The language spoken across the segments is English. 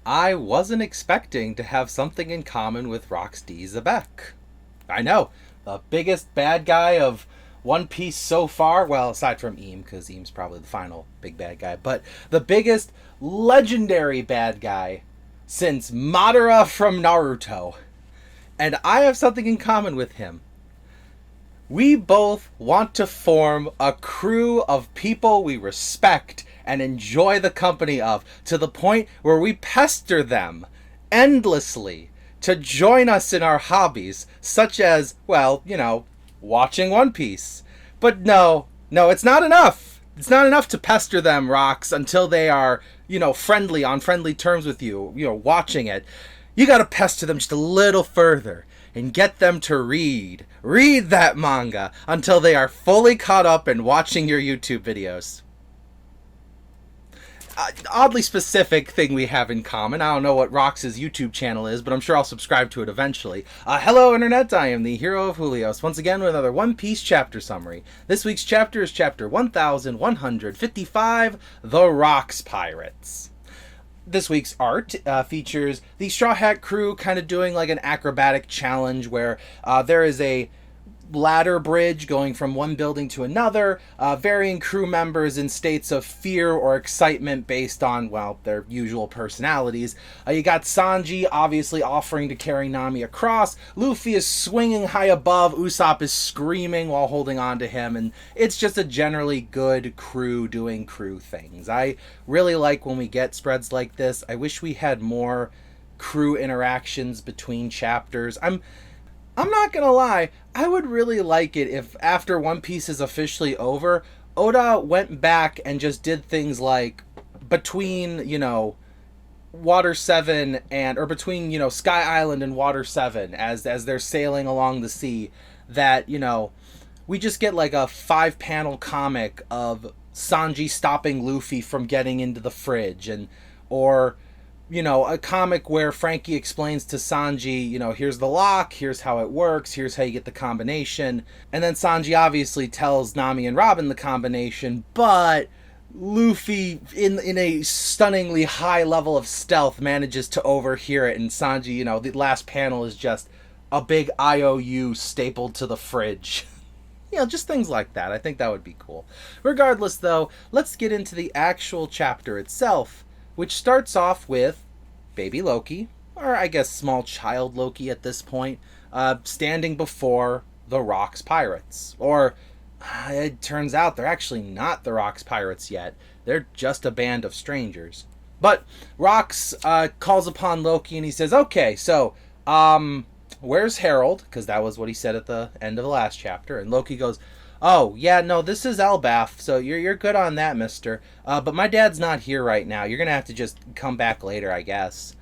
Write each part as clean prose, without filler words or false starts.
I wasn't expecting to have something in common with Roxy Zebek. I know, the biggest bad guy of One Piece so far, well, aside from Eam, because Eam's probably the final big bad guy, but the biggest legendary bad guy since Madara from Naruto. And I have something in common with him. We both want to form a crew of people we respect and enjoy the company of, to the point where we pester them endlessly to join us in our hobbies, such as, well, watching One Piece. But no, it's not enough. It's not enough to pester them, Rocks, until they are, friendly, on friendly terms with you, watching it. You gotta pester them just a little further and get them to read that manga until they are fully caught up and watching your YouTube videos. Oddly specific thing we have in common. I don't know what Rox's YouTube channel is, but I'm sure I'll subscribe to it eventually. Hello, Internet. I am the hero of Julios, once again with another One Piece chapter summary. This week's chapter is chapter 1155, The Rocks Pirates. This week's art features the Straw Hat crew kind of doing like an acrobatic challenge where there is a ladder bridge going from one building to another, varying crew members in states of fear or excitement based on, well, their usual personalities. You got Sanji obviously offering to carry Nami across. Luffy is swinging high above. Usopp is screaming while holding on to him, and it's just a generally good crew doing crew things. I really like when we get spreads like this. I wish we had more crew interactions between chapters. I'm not gonna lie, I would really like it if after One Piece is officially over, Oda went back and just did things like between, Water 7 or between, Sky Island and Water 7 as they're sailing along the sea, that, we just get like a 5-panel comic of Sanji stopping Luffy from getting into the fridge, or a comic where Frankie explains to Sanji, here's the lock, here's how it works, here's how you get the combination. And then Sanji obviously tells Nami and Robin the combination, but Luffy, in a stunningly high level of stealth, manages to overhear it. And Sanji, the last panel is just a big IOU stapled to the fridge. Just things like that. I think that would be cool. Regardless, though, let's get into the actual chapter itself, which starts off with baby Loki, or I guess small child Loki at this point, standing before the Rocks Pirates. Or, it turns out they're actually not the Rocks Pirates yet. They're just a band of strangers. But Rocks calls upon Loki and he says, okay, so, where's Harold? Because that was what he said at the end of the last chapter. And Loki goes, oh, yeah, no, this is Elbaf, so you're good on that, mister. But my dad's not here right now. You're going to have to just come back later, I guess.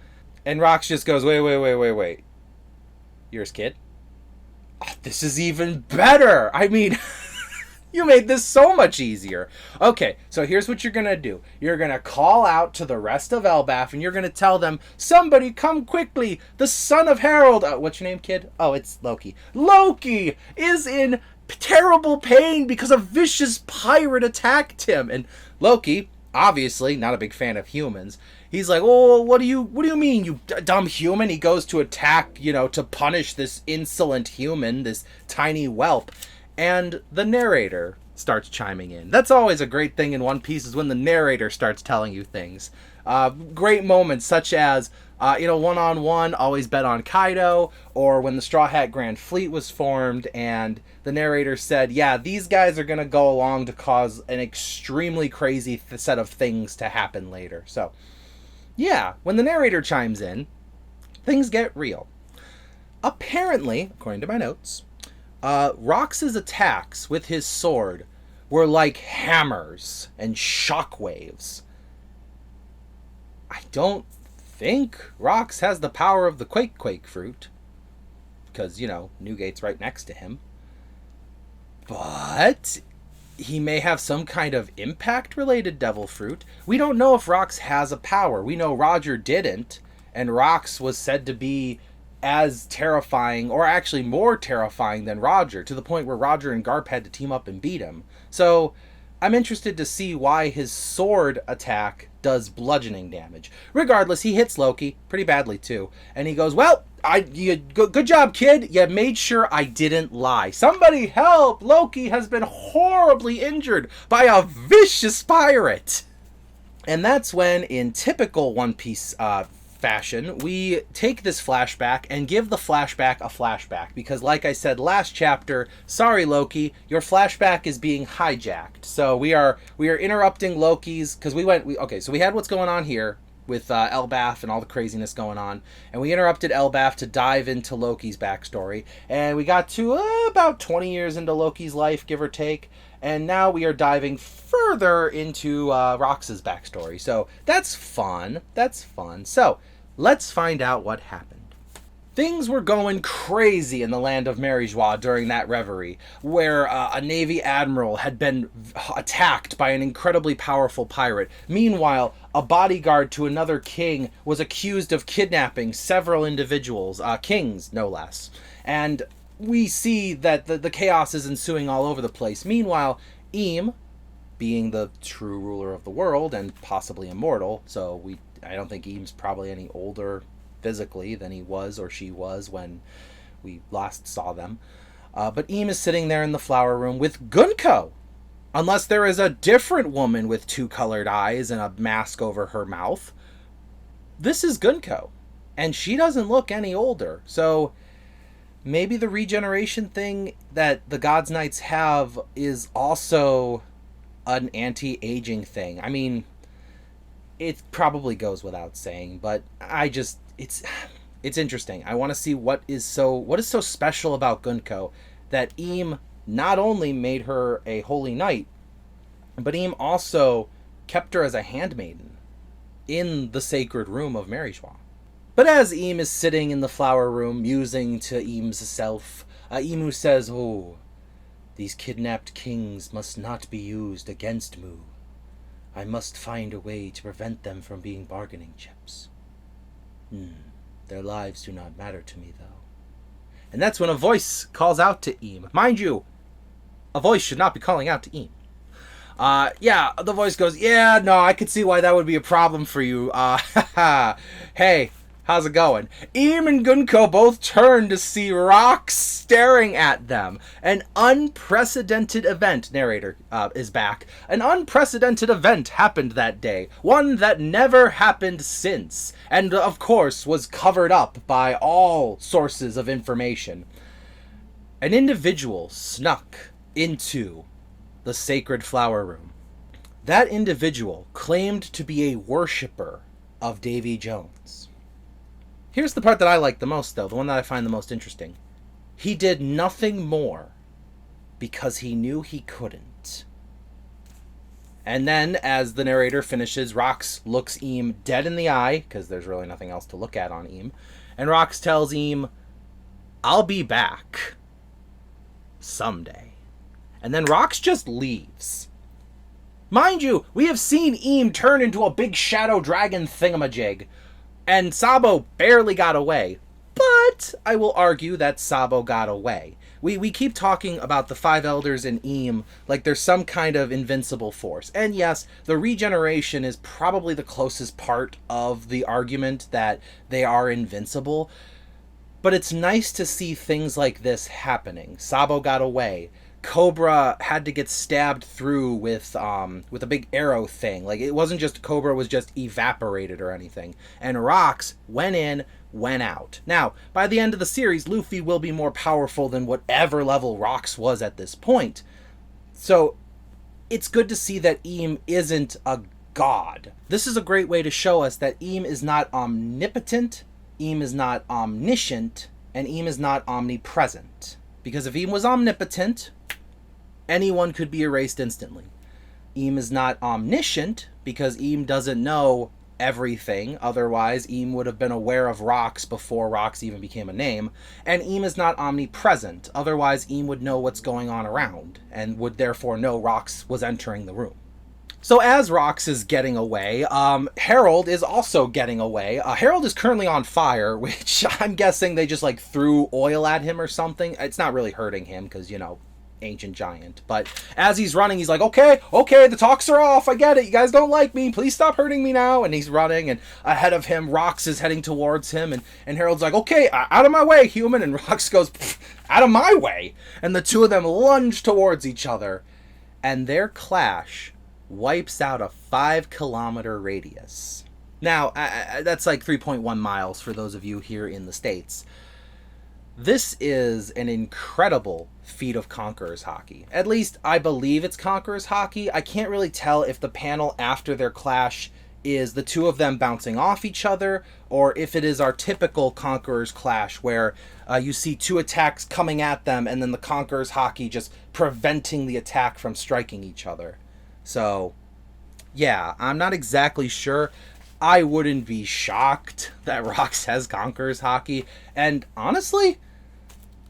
And Rox just goes, wait. You're his kid? Oh, this is even better! I mean, you made this so much easier. Okay, so here's what you're going to do. You're going to call out to the rest of Elbaf, and you're going to tell them, somebody come quickly! The son of Harold... what's your name, kid? Oh, it's Loki. Loki is in terrible pain because a vicious pirate attacked him. And Loki, obviously not a big fan of humans, he's like, oh, what do you mean, you dumb human? He goes to attack, to punish this insolent human, this tiny whelp. And the narrator starts chiming in. That's always a great thing in One Piece, is when the narrator starts telling you things. Great moments such as, one-on-one, always bet on Kaido, or when the Straw Hat Grand Fleet was formed and the narrator said, yeah, these guys are going to go along to cause an extremely crazy set of things to happen later. So, yeah, when the narrator chimes in, things get real. Apparently, according to my notes, Rox's attacks with his sword were like hammers and shockwaves. I don't think Rox has the power of the Quake fruit, because, Newgate's right next to him. But he may have some kind of impact-related devil fruit. We don't know if Rox has a power. We know Roger didn't, and Rox was said to be as terrifying, or actually more terrifying than Roger, to the point where Roger and Garp had to team up and beat him. So I'm interested to see why his sword attack does bludgeoning damage. Regardless, he hits Loki pretty badly too. And he goes, well, good job, kid. You made sure I didn't lie. Somebody help! Loki has been horribly injured by a vicious pirate. And that's when, in typical One Piece fashion, we take this flashback and give the flashback a flashback. Because like I said last chapter, sorry Loki, your flashback is being hijacked. So we are interrupting Loki's, because so we had what's going on here with Elbaf and all the craziness going on, and we interrupted Elbaf to dive into Loki's backstory, and we got to about 20 years into Loki's life, give or take, and now we are diving further into Rox's backstory. So that's fun. So let's find out what happened. Things were going crazy in the land of Marie-Joie during that reverie, where a Navy admiral had been attacked by an incredibly powerful pirate. Meanwhile, a bodyguard to another king was accused of kidnapping several individuals, kings no less. And we see that the chaos is ensuing all over the place. Meanwhile, Eam, being the true ruler of the world and possibly immortal, so I don't think Eam's probably any older physically than he was or she was when we last saw them. But Eam is sitting there in the flower room with Gunko. Unless there is a different woman with two colored eyes and a mask over her mouth. This is Gunko. And she doesn't look any older. So maybe the regeneration thing that the God's Knights have is also an anti-aging thing. I mean, it probably goes without saying, but it's interesting. I want to see what is so special about Gunko that Eam not only made her a holy knight, but Eam also kept her as a handmaiden in the sacred room of Marie-Joie. But as Eam is sitting in the flower room musing to Eam's self, Emu says, "Oh, these kidnapped kings must not be used against Mu. I must find a way to prevent them from being bargaining chips. Their lives do not matter to me, though." And that's when a voice calls out to Eam. Mind you, a voice should not be calling out to Eam. The voice goes, "Yeah, no, I could see why that would be a problem for you. Hey, how's it going?" Eam and Gunko both turn to see Rox staring at them. An unprecedented event, narrator is back. An unprecedented event happened that day. One that never happened since. And of course was covered up by all sources of information. An individual snuck into the sacred flower room. That individual claimed to be a worshipper of Davy Jones. Here's the part that I like the most, though, the one that I find the most interesting. He did nothing more because he knew he couldn't. And then, as the narrator finishes, Rox looks Eam dead in the eye, because there's really nothing else to look at on Eam, and Rox tells Eam, "I'll be back someday." And then Rox just leaves. Mind you, we have seen Eam turn into a big shadow dragon thingamajig, and Sabo barely got away. But I will argue that Sabo got away. We keep talking about the Five Elders and Eam like there's some kind of invincible force. And yes, the regeneration is probably the closest part of the argument that they are invincible. But it's nice to see things like this happening. Sabo got away. Cobra had to get stabbed through with a big arrow thing. Like, it wasn't just Cobra was just evaporated or anything. And Rox went in, went out. Now, by the end of the series, Luffy will be more powerful than whatever level Rox was at this point. So, it's good to see that Eam isn't a god. This is a great way to show us that Eam is not omnipotent, Eam is not omniscient, and Eam is not omnipresent. Because if Eam was omnipotent, anyone could be erased instantly. Eam is not omniscient, because Eam doesn't know everything. Otherwise, Eam would have been aware of Rox before Rox even became a name. And Eam is not omnipresent. Otherwise, Eam would know what's going on around, and would therefore know Rox was entering the room. So as Rox is getting away, Harold is also getting away. Harold is currently on fire, which I'm guessing they just like threw oil at him or something. It's not really hurting him because, ancient giant. But as he's running, he's like, okay, the talks are off. I get it. You guys don't like me. Please stop hurting me now. And he's running, and ahead of him, Rox is heading towards him. And Harold's like, okay, out of my way, human. And Rox goes, out of my way. And the two of them lunge towards each other. And their clash wipes out a 5-kilometer radius. Now, that's like 3.1 miles for those of you here in the States. This is an incredible feat of Conqueror's hockey. At least I believe it's Conqueror's hockey. I can't really tell if the panel after their clash is the two of them bouncing off each other, or if it is our typical Conqueror's clash where you see two attacks coming at them and then the Conqueror's hockey just preventing the attack from striking each other. So, yeah, I'm not exactly sure. I wouldn't be shocked that Rox has Conqueror's hockey, and honestly,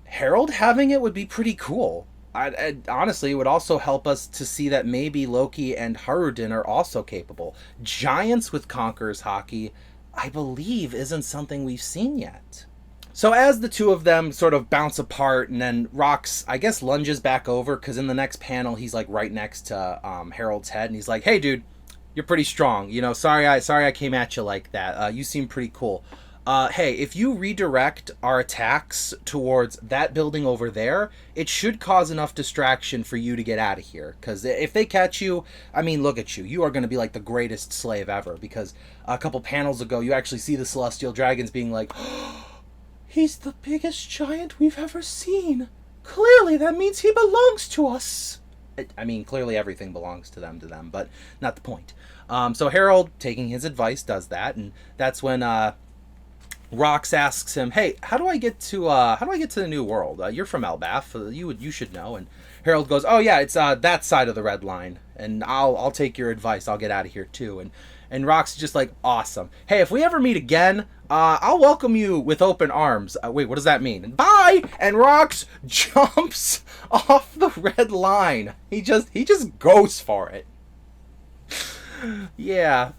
Harold having it would be pretty cool. Honestly, it would also help us to see that maybe Loki and Haruden are also capable. Giants with Conqueror's hockey, I believe, isn't something we've seen yet. So as the two of them sort of bounce apart, and then Rox, I guess, lunges back over, because in the next panel, he's like right next to Harold's head, and he's like, hey, dude, you're pretty strong. You know, sorry I came at you like that. You seem pretty cool. Hey, if you redirect our attacks towards that building over there, it should cause enough distraction for you to get out of here. Because if they catch you, I mean, look at you. You are going to be like the greatest slave ever. Because a couple panels ago, you actually see the Celestial Dragons being like, oh, he's the biggest giant we've ever seen. Clearly, that means he belongs to us. I mean, clearly everything belongs to them, but not the point. So Harold, taking his advice, does that, and that's when Rox asks him, "Hey, how do I get to the New World? You're from Elbaf. You should know." And Harold goes, "Oh yeah, it's that side of the red line, and I'll take your advice. I'll get out of here too." And Rox is just like, "Awesome. Hey, if we ever meet again, I'll welcome you with open arms." Wait, what does that mean? And bye. And Rox jumps off the red line. He just goes for it. Yeah.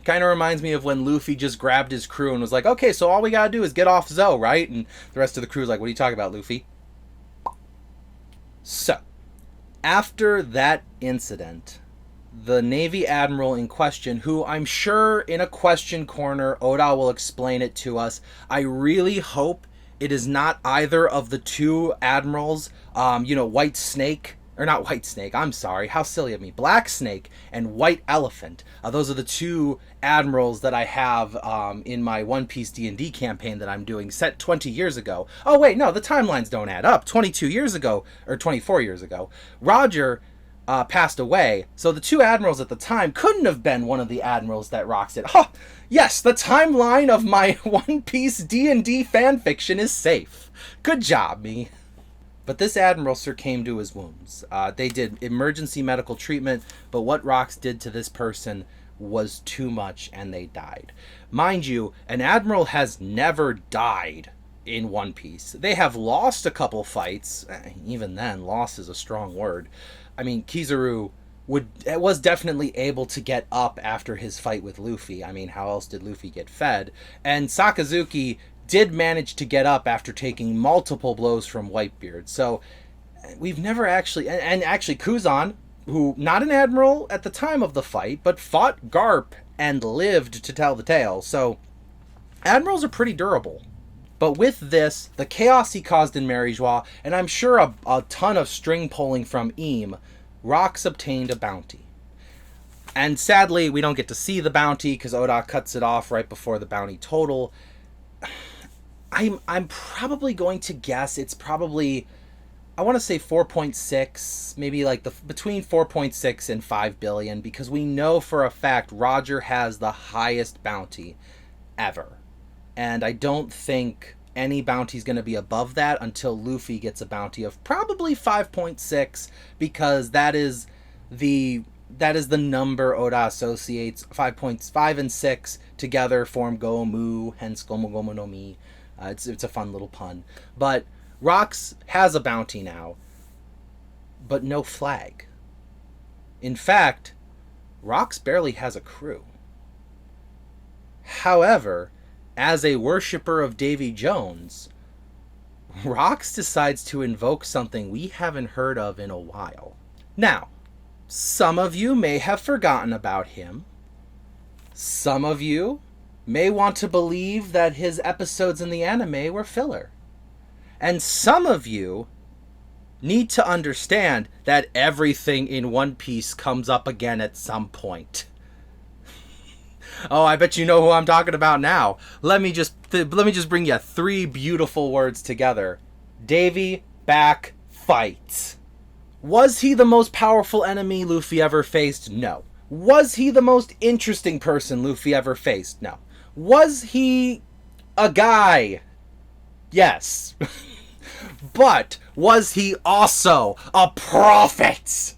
Kind of reminds me of when Luffy just grabbed his crew and was like, okay, so all we gotta do is get off Zoe, right? And the rest of the crew's like, what are you talking about, Luffy? So, after that incident, the Navy Admiral in question, who I'm sure in a question corner, Oda will explain it to us. I really hope it is not either of the two admirals, White Snake, or not White Snake, I'm sorry, how silly of me, Black Snake and White Elephant. Those are the two admirals that I have in my One Piece D&D campaign that I'm doing, set 20 years ago. Oh wait, no, the timelines don't add up. 22 years ago, or 24 years ago, Roger passed away, so the two admirals at the time couldn't have been one of the admirals that Rox did. Oh, yes, the timeline of my One Piece D&D fanfiction is safe. Good job, me. But this admiral succumbed to his wounds. They did emergency medical treatment, but what Rox did to this person was too much, and they died. Mind you, an admiral has never died in One Piece. They have lost a couple fights. Even then, loss is a strong word. I mean, Kizaru was definitely able to get up after his fight with Luffy. I mean, how else did Luffy get fed? And Sakazuki did manage to get up after taking multiple blows from Whitebeard. So we've never actually... And actually, Kuzan, who, not an admiral at the time of the fight, but fought Garp and lived to tell the tale. So admirals are pretty durable. But with this, the chaos he caused in Marijois, and I'm sure a ton of string pulling from Eam, Rox obtained a bounty. And sadly, we don't get to see the bounty because Oda cuts it off right before the bounty total. I'm probably going to guess it's probably, I want to say 4.6, maybe like between 4.6 and 5 billion, because we know for a fact Roger has the highest bounty ever. And I don't think any bounty is going to be above that until Luffy gets a bounty of probably 5.6, because that is the number Oda associates. 5.5 and 6 together form Gomu, hence Gomu Gomu no Mi. It's a fun little pun. But Rox has a bounty now, but no flag. In fact, Rox barely has a crew. However, as a worshipper of Davy Jones, Rox decides to invoke something we haven't heard of in a while. Now, some of you may have forgotten about him. Some of you may want to believe that his episodes in the anime were filler. And some of you need to understand that everything in One Piece comes up again at some point. Oh, I bet you know who I'm talking about now. Let me just bring you three beautiful words together. Davy back fight. Was he the most powerful enemy Luffy ever faced? No. Was he the most interesting person Luffy ever faced? No. Was he a guy? Yes. But was he also a prophet?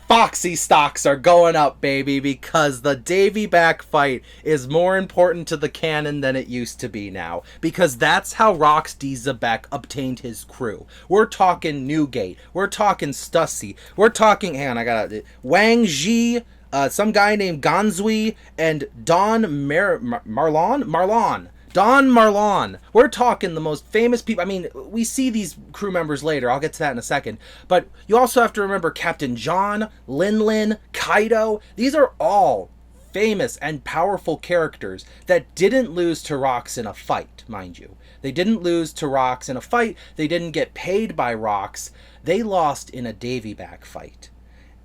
Foxy stocks are going up, baby, because the Davy back fight is more important to the canon than it used to be now. Because that's how Rox D. Zebek obtained his crew. We're talking Newgate. We're talking Stussy. We're talking, hang on, I got it. Wang Ji, some guy named Ganzui, and Don Marlon. Don Marlon. We're talking the most famous people. I mean, we see these crew members later. I'll get to that in a second. But you also have to remember Captain John, Lin, Kaido. These are all famous and powerful characters that didn't lose to Rox in a fight, mind you. They didn't lose to Rox in a fight. They didn't get paid by Rox. They lost in a Davy back fight.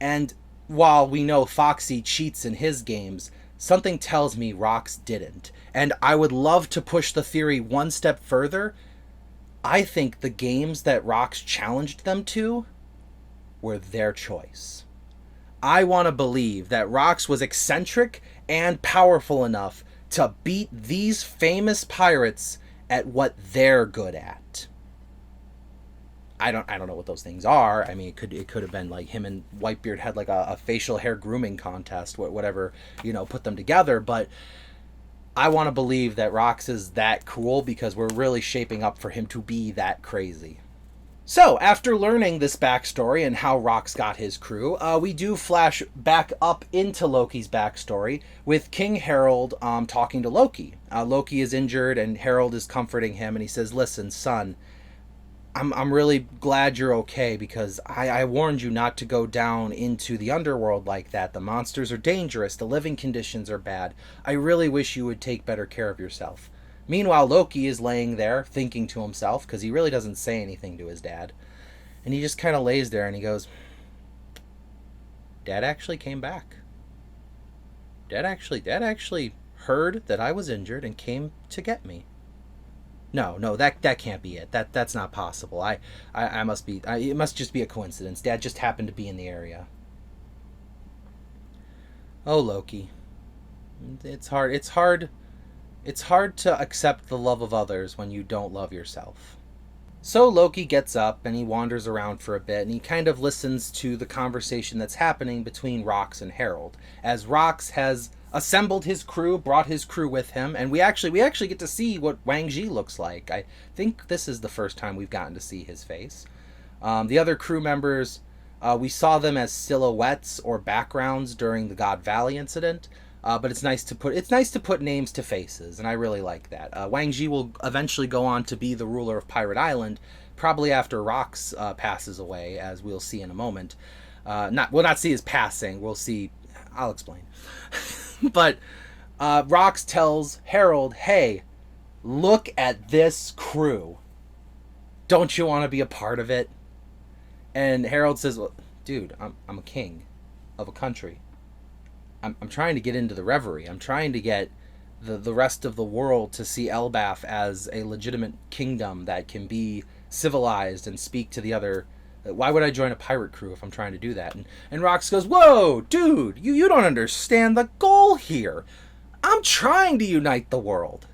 And while we know Foxy cheats in his games, something tells me Rox didn't. And I would love to push the theory one step further. I think the games that Rox challenged them to were their choice. I want to believe that Rox was eccentric and powerful enough to beat these famous pirates at what they're good at. I don't know what those things are. I mean, it could have been like him and Whitebeard had like a facial hair grooming contest, whatever, put them together. But I want to believe that Rox is that cool because we're really shaping up for him to be that crazy. So, after learning this backstory and how Rox got his crew, we do flash back up into Loki's backstory with King Harold talking to Loki. Loki is injured and Harold is comforting him and he says, "Listen, son, I'm really glad you're okay because I warned you not to go down into the underworld like that. The monsters are dangerous. The living conditions are bad. I really wish you would take better care of yourself." Meanwhile, Loki is laying there thinking to himself because he really doesn't say anything to his dad. And he just kind of lays there and he goes, Dad actually came back. Dad actually heard that I was injured and came to get me. No, that can't be it. That's not possible. I must be. It must just be a coincidence. Dad just happened to be in the area. Oh, Loki, it's hard. It's hard to accept the love of others when you don't love yourself. So Loki gets up and he wanders around for a bit and he kind of listens to the conversation that's happening between Rox and Harold, as Rox has assembled his crew, brought his crew with him, and we actually get to see what Wang Ji looks like. I think this is the first time we've gotten to see his face. The other crew members, we saw them as silhouettes or backgrounds during the God Valley incident, but it's nice to put names to faces, and I really like that. Wang Ji will eventually go on to be the ruler of Pirate Island, probably after Rox passes away, as we'll see in a moment. We'll not see his passing. We'll see. I'll explain. But Rox tells Harold, "Hey, look at this crew. Don't you want to be a part of it?" And Harold says, "Well, dude, I'm a king of a country. I'm trying to get into the reverie. I'm trying to get the rest of the world to see Elbaf as a legitimate kingdom that can be civilized and speak to the other. Why would I join a pirate crew if I'm trying to do that?" And Rox goes, "Whoa, dude, you don't understand the goal here. I'm trying to unite the world.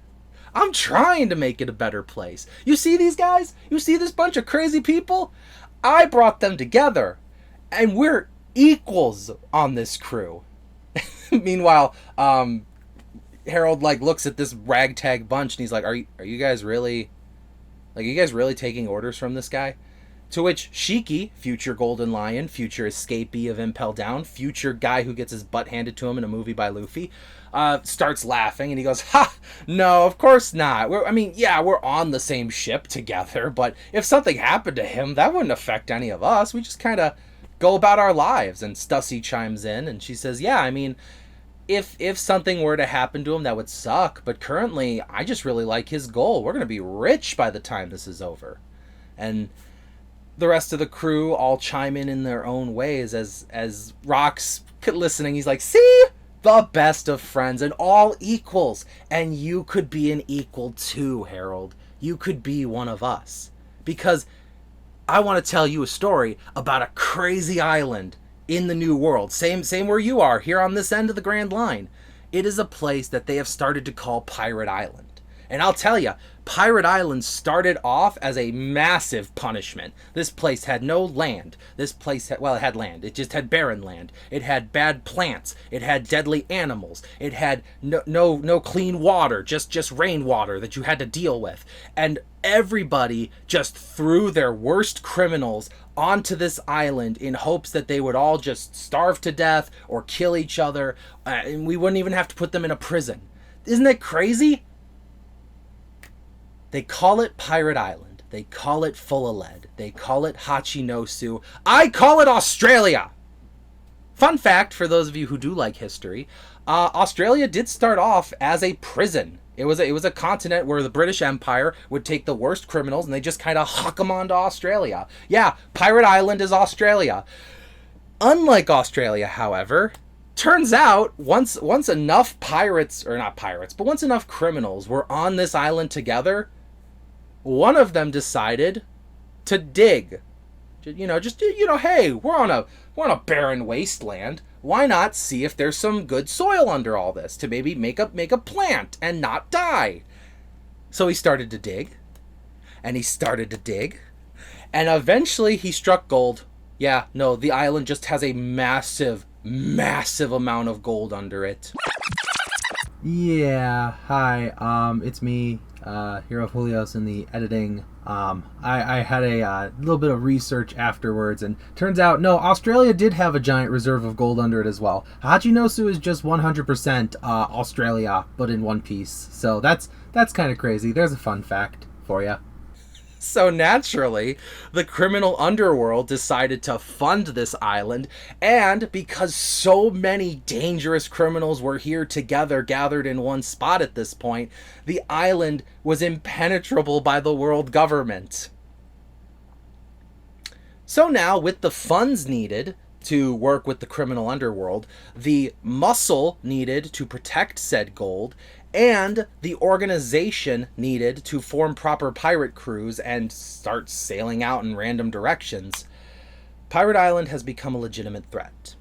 I'm trying to make it a better place. You see these guys? You see this bunch of crazy people? I brought them together, and we're equals on this crew." Meanwhile, Harold looks at this ragtag bunch and he's like, "Are you guys really taking orders from this guy?" To which Shiki, future Golden Lion, future escapee of Impel Down, future guy who gets his butt handed to him in a movie by Luffy, starts laughing and he goes, "Ha! No, of course not. We're on the same ship together, but if something happened to him, that wouldn't affect any of us. We just kind of go about our lives." And Stussy chimes in and she says, "Yeah, I mean, if something were to happen to him, that would suck. But currently, I just really like his goal. We're going to be rich by the time this is over." And the rest of the crew all chime in their own ways as Rock's listening. He's like, "See? The best of friends and all equals. And you could be an equal too, Harold. You could be one of us. Because I want to tell you a story about a crazy island in the New World. Same where you are, here on this end of the Grand Line. It is a place that they have started to call Pirate Island. And I'll tell you, Pirate Island started off as a massive punishment. This place had no land. This place it had land. It just had barren land. It had bad plants. It had deadly animals. It had no clean water, just rainwater that you had to deal with. And everybody just threw their worst criminals onto this island in hopes that they would all just starve to death or kill each other, and we wouldn't even have to put them in a prison. Isn't that crazy? They call it Pirate Island. They call it Full of Lead. They call it Hachinosu. I call it Australia! Fun fact for those of you who do like history, Australia did start off as a prison. It was a continent where the British Empire would take the worst criminals and they just kind of huck them onto Australia. Yeah, Pirate Island is Australia. Unlike Australia, however, turns out once enough once enough criminals were on this island together, one of them decided to dig. Hey, we're on a barren wasteland. Why not see if there's some good soil under all this to maybe make a plant and not die? So he started to dig, and he started to dig, and eventually he struck gold. Yeah, no, the island just has a massive amount of gold under it. Yeah, hi, it's me, Hero Julios in the editing. I had a little bit of research afterwards, and turns out, no, Australia did have a giant reserve of gold under it as well. Hachinosu is just 100% Australia, but in one piece. So that's kind of crazy. There's a fun fact for you. So naturally, the criminal underworld decided to fund this island, and because so many dangerous criminals were here together, gathered in one spot at this point, the island was impenetrable by the world government. So now, with the funds needed to work with the criminal underworld, the muscle needed to protect said gold, and the organization needed to form proper pirate crews and start sailing out in random directions, Pirate Island has become a legitimate threat.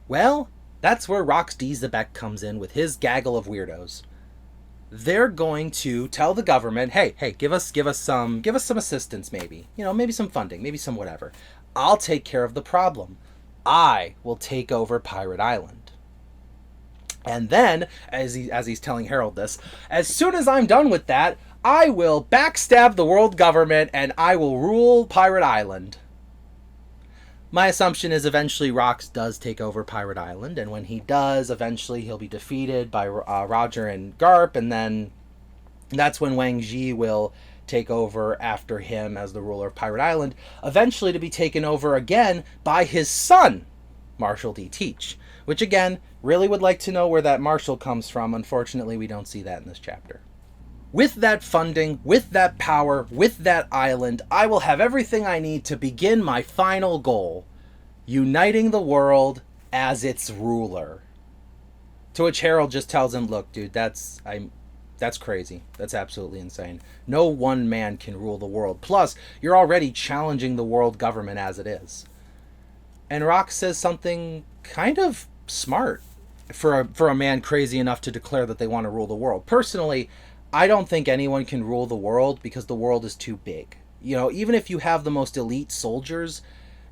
Well, that's where Rox D. Zebek comes in with his gaggle of weirdos. They're going to tell the government, hey, give us some assistance, maybe. Maybe some funding, maybe some whatever. I'll take care of the problem. I will take over Pirate Island. And then, as he's telling Harold this, as soon as I'm done with that, I will backstab the world government and I will rule Pirate Island. My assumption is eventually Rox does take over Pirate Island, and when he does, eventually he'll be defeated by Roger and Garp, and then that's when Wang Ji will take over after him as the ruler of Pirate Island, eventually to be taken over again by his son, Marshall D. Teach. Which, again, really would like to know where that Marshall comes from. Unfortunately, we don't see that in this chapter. With that funding, with that power, with that island, I will have everything I need to begin my final goal, uniting the world as its ruler. To which Harold just tells him, look, dude, that's crazy. That's absolutely insane. No one man can rule the world. Plus, you're already challenging the world government as it is. And Rox says something kind of smart for a man crazy enough to declare that they want to rule the world. Personally, I don't think anyone can rule the world because the world is too big. Even if you have the most elite soldiers,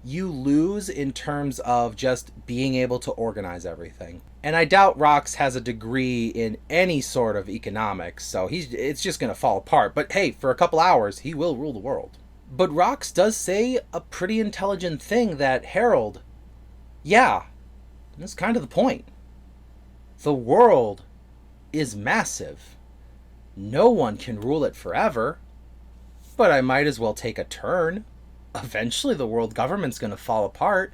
you lose in terms of just being able to organize everything. And I doubt Rox has a degree in any sort of economics, so it's just going to fall apart. But hey, for a couple hours, he will rule the world. But Rox does say a pretty intelligent thing that Harold, yeah, that's kind of the point. The world is massive. No one can rule it forever. But I might as well take a turn. Eventually the world government's going to fall apart.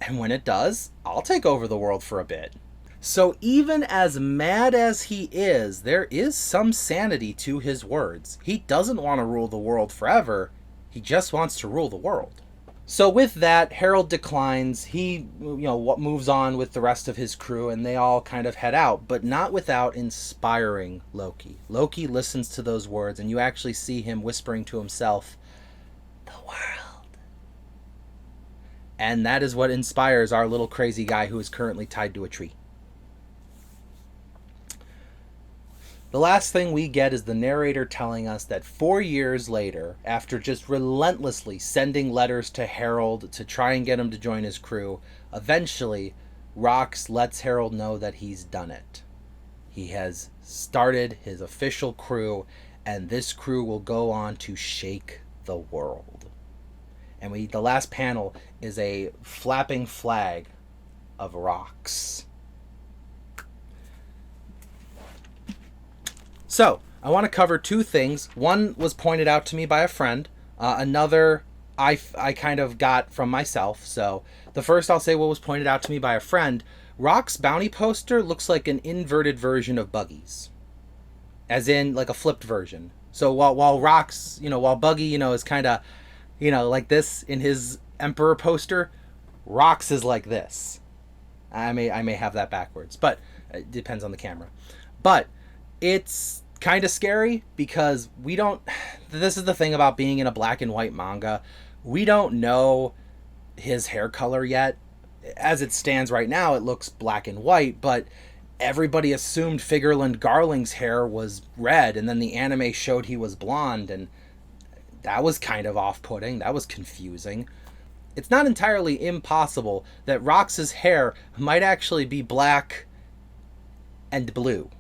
And when it does, I'll take over the world for a bit. So even as mad as he is, there is some sanity to his words. He doesn't want to rule the world forever. He just wants to rule the world. So with that, Harold declines. He, moves on with the rest of his crew, and they all kind of head out, but not without inspiring Loki. Loki listens to those words, and you actually see him whispering to himself, "The world." And that is what inspires our little crazy guy who is currently tied to a tree. The last thing we get is the narrator telling us that 4 years later, after just relentlessly sending letters to Harold to try and get him to join his crew, eventually Rox lets Harold know that he's done it. He has started his official crew, and this crew will go on to shake the world. And the last panel is a flapping flag of Rox. So, I want to cover two things. One was pointed out to me by a friend. Another I kind of got from myself. So, the first I'll say what was pointed out to me by a friend. Rock's bounty poster looks like an inverted version of Buggy's. As in, like a flipped version. So, while Rock's, while Buggy, is kind of, like this in his Emperor poster, Rock's is like this. I may have that backwards, but it depends on the camera. But it's kind of scary because this is the thing about being in a black and white manga. We don't know his hair color yet. As it stands right now, it looks black and white, but everybody assumed Figurland Garling's hair was red, and then the anime showed he was blonde, and that was kind of off-putting. That was confusing. It's not entirely impossible that Rox's hair might actually be black and blue.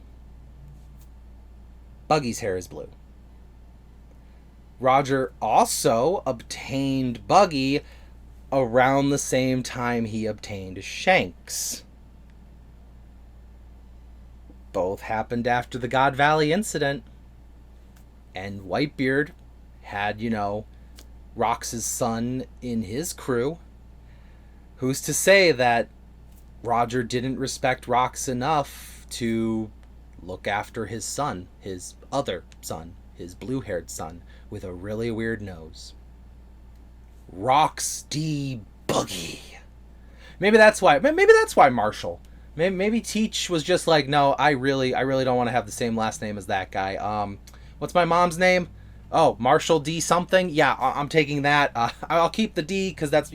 Buggy's hair is blue. Roger also obtained Buggy around the same time he obtained Shanks. Both happened after the God Valley incident. And Whitebeard had, Rox's son in his crew. Who's to say that Roger didn't respect Rox enough to look after his son, his other son, his blue-haired son, with a really weird nose. Rox D. Buggy. Maybe that's why Marshall. Maybe Teach was just like, no, I really don't want to have the same last name as that guy. What's my mom's name? Oh, Marshall D. something? Yeah, I'm taking that. I'll keep the D because that's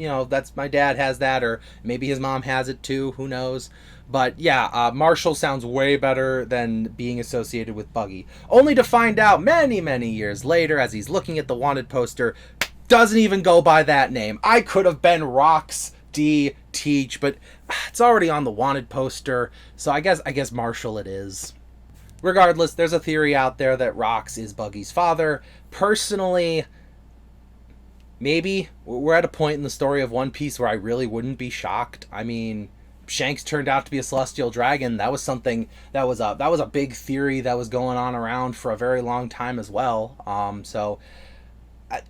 my dad has that, or maybe his mom has it too. Who knows? But yeah, Marshall sounds way better than being associated with Buggy. Only to find out many, many years later, as he's looking at the wanted poster, doesn't even go by that name. I could have been Rox D. Teach, but it's already on the wanted poster, so I guess Marshall it is. Regardless, there's a theory out there that Rox is Buggy's father. Personally, maybe. We're at a point in the story of One Piece where I really wouldn't be shocked. I mean, Shanks turned out to be a celestial dragon. That was something that was a big theory that was going on around for a very long time as well. So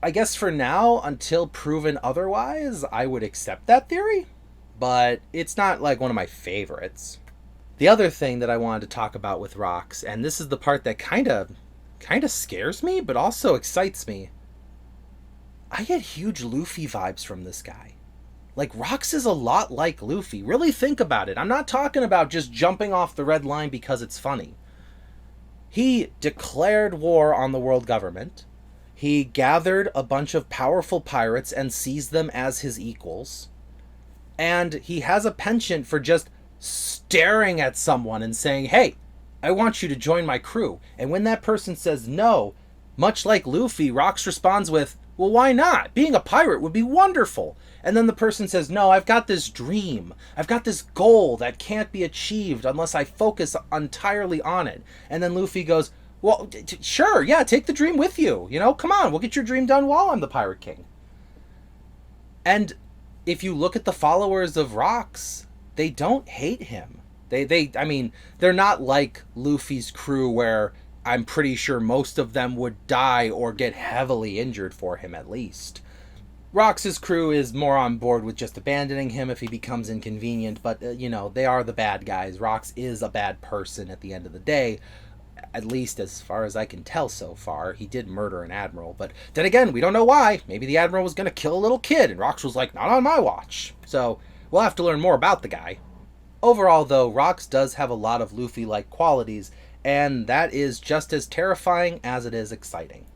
I guess for now, until proven otherwise, I would accept that theory, but it's not like one of my favorites. The other thing that I wanted to talk about with Rox, and this is the part that kind of scares me, but also excites me. I get huge Luffy vibes from this guy. Like, Rox is a lot like Luffy. Really think about it. I'm not talking about just jumping off the red line because it's funny. He declared war on the world government. He gathered a bunch of powerful pirates and seized them as his equals. And he has a penchant for just staring at someone and saying, hey, I want you to join my crew. And when that person says no, much like Luffy, Rox responds with, well, why not? Being a pirate would be wonderful. And then the person says, no, I've got this dream. I've got this goal that can't be achieved unless I focus entirely on it. And then Luffy goes, Well, sure, yeah, take the dream with you. You know, come on, we'll get your dream done while I'm the Pirate King. And if you look at the followers of Rox, they don't hate him. I mean, they're not like Luffy's crew where I'm pretty sure most of them would die or get heavily injured for him at least. Rox's crew is more on board with just abandoning him if he becomes inconvenient, but, you know, they are the bad guys. Rox is a bad person at the end of the day, at least as far as I can tell so far. He did murder an admiral, but then again, we don't know why. Maybe the admiral was going to kill a little kid, and Rox was like, not on my watch. So, we'll have to learn more about the guy. Overall, though, Rox does have a lot of Luffy-like qualities, and that is just as terrifying as it is exciting.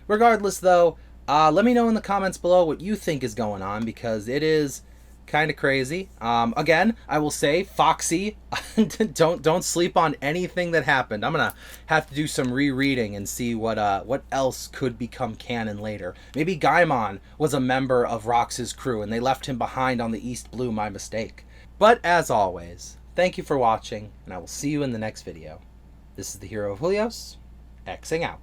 Regardless, though, let me know in the comments below what you think is going on, because it is kind of crazy. Again, I will say, Foxy, don't sleep on anything that happened. I'm gonna have to do some rereading and see what else could become canon later. Maybe Gaimon was a member of Rox's crew, and they left him behind on the East Blue, my mistake. But as always, thank you for watching, and I will see you in the next video. This is the Hero of Helios, Xing out.